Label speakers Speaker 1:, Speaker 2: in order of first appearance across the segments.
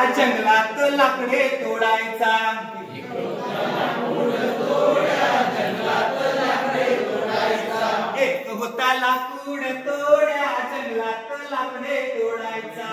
Speaker 1: जंगलात लाकडे तोडायचा, एक होता लाकूड तोड्या जंगलात लाकडे तोडायचा,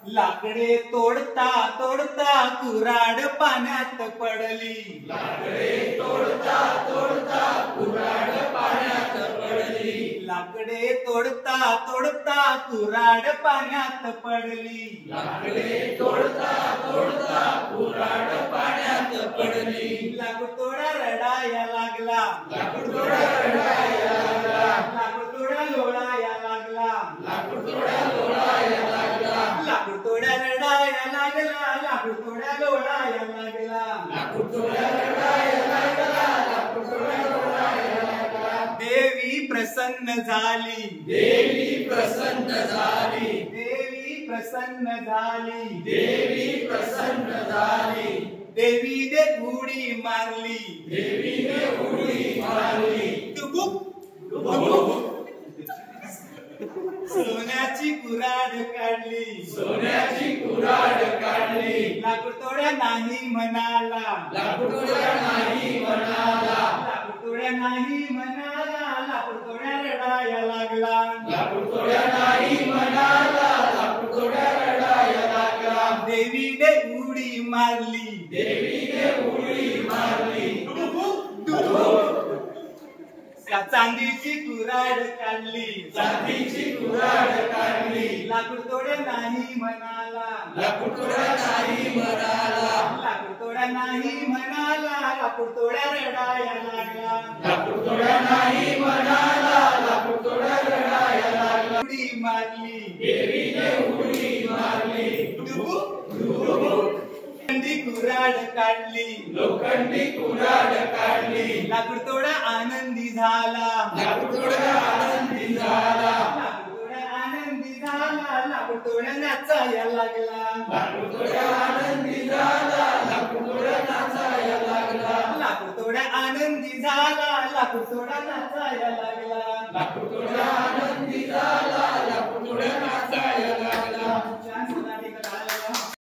Speaker 1: लाकडे तोडता तोडता कुऱ्हाड पाण्यात पडली, लाकडे तोडता तोडता कुऱ्हाड पाण्यात पडली, लाकडे तोडता तोडता कुऱ्हाड पाण्यात पडली, लाकडे तोडता तोडता कुऱ्हाड पाण्यात पडली, लाकूड तोडा रडाया लागला, लाकूड तोडा रडाया लागला, लाकूड तोडा लोळाया लागला, लाकूड तोडा लोळाया लागला, लाकूड तोडा रडाया लागला, लाकूड तोडा लोळाया लागला, लाकूड तोडा रडाया लागला, लाकूड तोडा लोळाया लागला. देवी प्रसन्न झाली, देवी प्रसन्न झाली, देवी प्रसन्न झाली, देवी प्रसन्न झाली, देवीने उडी मारली, देवीने उडी मारली, टुबुक टुबुक सोन्याची कुऱ्हाड काढली, सोन्याची कुऱ्हाड काढली, लाकूड तोड्या नाही म्हणाला, लाकूड तोड्या नाही म्हणाला, लाकूड तोड्या नाही म्हणाला, लाकूड तोड्या रडाया लागला, लाकूड तोड्या नाही म्हणाला, लाकूड तोड्या रडाया लागला. देवीने उडी मारली, देवीने उडी मारली, चांदीची कुऱ्हाड काढली, चांदीची कुऱ्हाड काढली, लाकूड तोड्या नाही म्हणाला, लाकूड तोड्या नाही म्हणाला, लाकूड तोड्या नाही म्हणाला, लाकूड तोड्या रडाया लागला, लाकूड तोड्या नाही म्हणाला, लाकूड तोड्या रडाया लागला. उडी मारली, देवीने उडी मारली, लोखंडी कुऱ्हाड काढली, लोखंडी कुऱ्हाड काढली, लाकूड तोडा आनंदी झाला, लाकूड तोडा आनंदी झाला, लाकूड तोडा आनंदी झाला, लाकूड तोडा नाचाया लागला, लाकूड तोडा आनंदी झाला, लाकूड तोडा नाचाया लागला, लाकूड तोडा आनंदी झाला, लाकूड तोडा नाचाया लागला, लाकूड तोडा आनंदी झाला, लाकूड तोडा नाचाया